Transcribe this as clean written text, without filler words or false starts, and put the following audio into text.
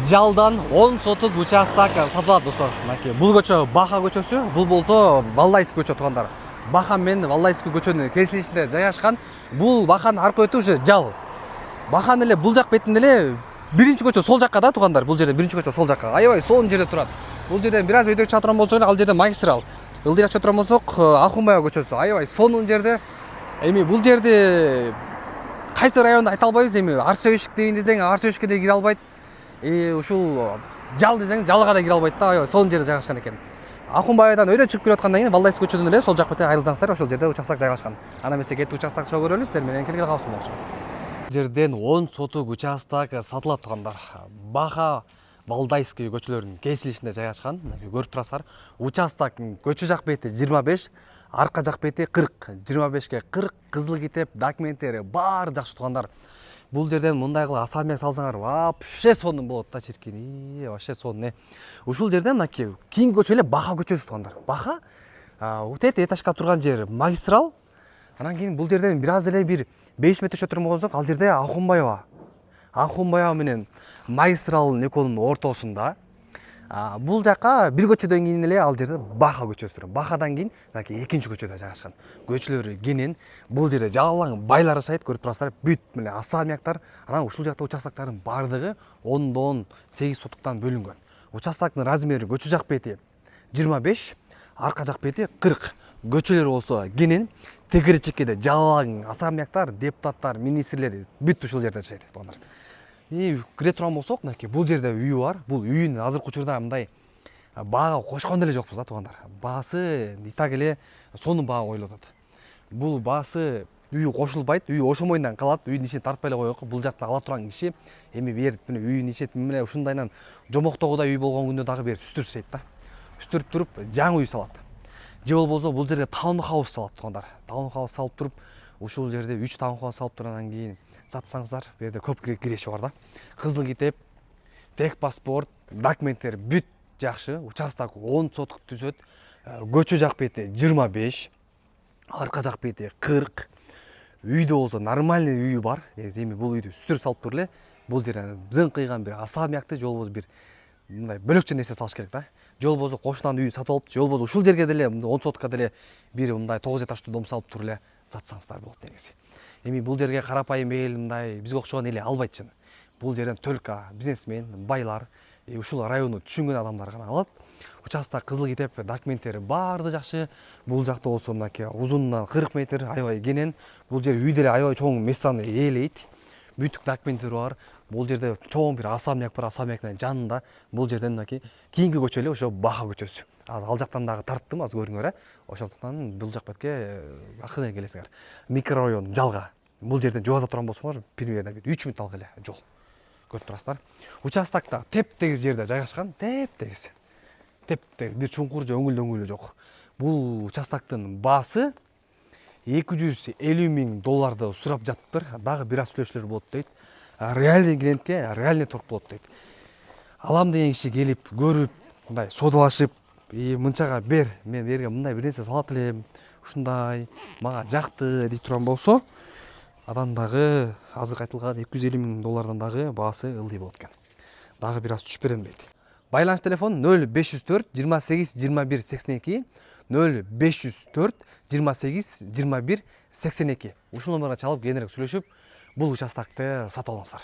Жалдан 10 сотук участок сатылат достор. Бул көчө Баха көчөсү, бул болсо Валдайский көчө туугандар. Баха менен Валдайский көчөнүн кесилишинде жайгашкан. Бул Баханын аркы өтү ушу жал. Баханын эле бул жак бетинде эле биринчи көчө сол жакка да туугандар. Бул жерде биринчи көчө сол жакка. Аябай сонун жерде турат. Бул жерден бир аз өйдөрүк чатыран болсок, ал жерде магистрал. Ылдыйраак чатыран болсок, Ахунбаева көчөсү. Аябай сонун жерде. Эми бул жерде кайсы районду айта албайбыз. Эми Арчебишик дейин десең, Арчебишикке да кире албайт. Ушул жал десең, жалга да кире албайт да. Аябай сонун жерде жайгашкан экен. Ахунбаевдан өйдө чыгып келе аткандан кийин Валдайский көчөдөн эле сол жак бетке айрылсаңыздар, ошол жерде участок жайгашкан. Ана эмесе кетип участок чогуу көрөлү, сиздер менен келгиле калсын болчу. Жерден 10 сотук участок сатылат туугандар. Баха Валдайский көчөлөрүнүн кесилишинде жайгашкан. Көрүп турасыздар. Участоктун көчө жак бети 25, арка жак бети 40. 25ке 40 кызыл китеп, документтери баары жакшы туугандар. Бул жерден мындай кылып особняк салсаңар, вообще сонун болот да чиркин. Вообще сонун. Ушул жерден мынакей кийинки көчө эле Баха көчөсү туугандар. Баха вот эти этажга турган жер магистрал. Анан кийин бул жерден бир аз эле бир 5 метр өтө турмозок, ал жерде Ахунбаева менен магистралдын экөөнүн ортосунда. Бул жака бир көчөдөн кийин эле ал жерде Баха көчөсү. Бахадан кийин экинчи көчөдө жайгашкан. Көчөлөрү кенен, бул жерде жалаң байлар жашайт, көрүп турасыздар. Бүт эле особняктар, анан ушул жакта участоктордун бардыгы 10-8 сотуктан бөлүнгөн. Участоктун размери көчө жак бети 25, арка жак бети 40. Көчөлөр болсо кенен, тегири чекеде жалаң особняктар, депутаттар, министрлер бүт ушул жерде жашайт туугандар. Кире турган болсок, бул жерде үйү бар. Бул үйүн азыркы учурда мындай баага кошкон деле жокпуз да туугандар. Баасы итак эле сонун баа коюлуп атат. Бул баасы үйү кошулбайт, үйү ошо моюндан калат, үйдүн ичин тартпай эле коелук. Бул жакта ала турган киши эми берип мына үйүн ичет мына ушундайынан жомоктогудай үй болгон күндө дагы берип сүстүрүшөйт да. Сүстүрүп туруп жаңы үй салат. Же болбосо бул жерге таунхаус салат туугандар. Таунхаус салып туруп, ушул жерде 3 таунхаус салып тургандан кийин сатсаңыздар, бу жерде көп киреши бар да. Кызыл китеп, техпаспорт, документтер бүт жакшы. Участок 10 сотук түзөт. Көчө жак бети 25, арка жак бети 40. Үйдө болсо нормальный үйү бар. Эми бул үйдү сүстүрүп салып тур эле. Бул жерде зыңкыйган бир особнякты, же болбосо бир мындай бөлөкчө нерсе салыш керек да. Же болбосо кошунан үй сатып алып, же болбосо ушул жерге деле 10 соткага деле бир мындай 9 этаждуу дом салып тур эле сатсаңыздар болот негизи. Эми бул жерге карапайым эл мындай бизге окшогон эле албайт чын. Бул жерден только бизнесмен, байлар, ушул районду түшүнгөн адамдар гана алат. Участок кызыл китеп, документтери баары жакшы. Бул жакта болсо мынакей узунунан 40 метр, аябай кенен. Бул жер үй деле аябай чоң местаны ээлейт. Бүтүк документтери бар. Бул жерде чоң бир особняк бар, особняктын жанында. Бул жерден мынакей кийинки көчө эле ошо Баха көчөсү. Ал жактан дагы тарттым, аз көрүңөр. Ошондуктан бул жак бетке акырын келесиңер. Микрорайон жалга. Бул жерден жол аза турган болсоңор, примерно 3 мүнөт эле жол. Көрүп турасыздар. Участокта теп-тегиз жерде жайгашкан, теп-тегиз. Теп-тегиз, бир чуңкур же өңүл-дөңгүлү жок. Бул участоктун баасы $250,000 сурап жатыптыр. Дагы бир аз сүйлөшүүлөр болот дейт. Реальный клиентке реальный торг болот дейт. Алам деген киши келип, көрүп, мындай содалашып, мынчага бер, мен берге мындай бир нерсе салат элем, ушундай, мага жакты дейт турган болсо, адан дагы азыр айтылган $250,000 дагы баасы ылдый болот экен. Дагы бир аз түшүп берем дейт. Байланыш телефон 0504 28 21 82, 0504 28 21 82. Ушул номерге чалып кененирээк сүйлөшүп, бул участокты сатып алыңыздар.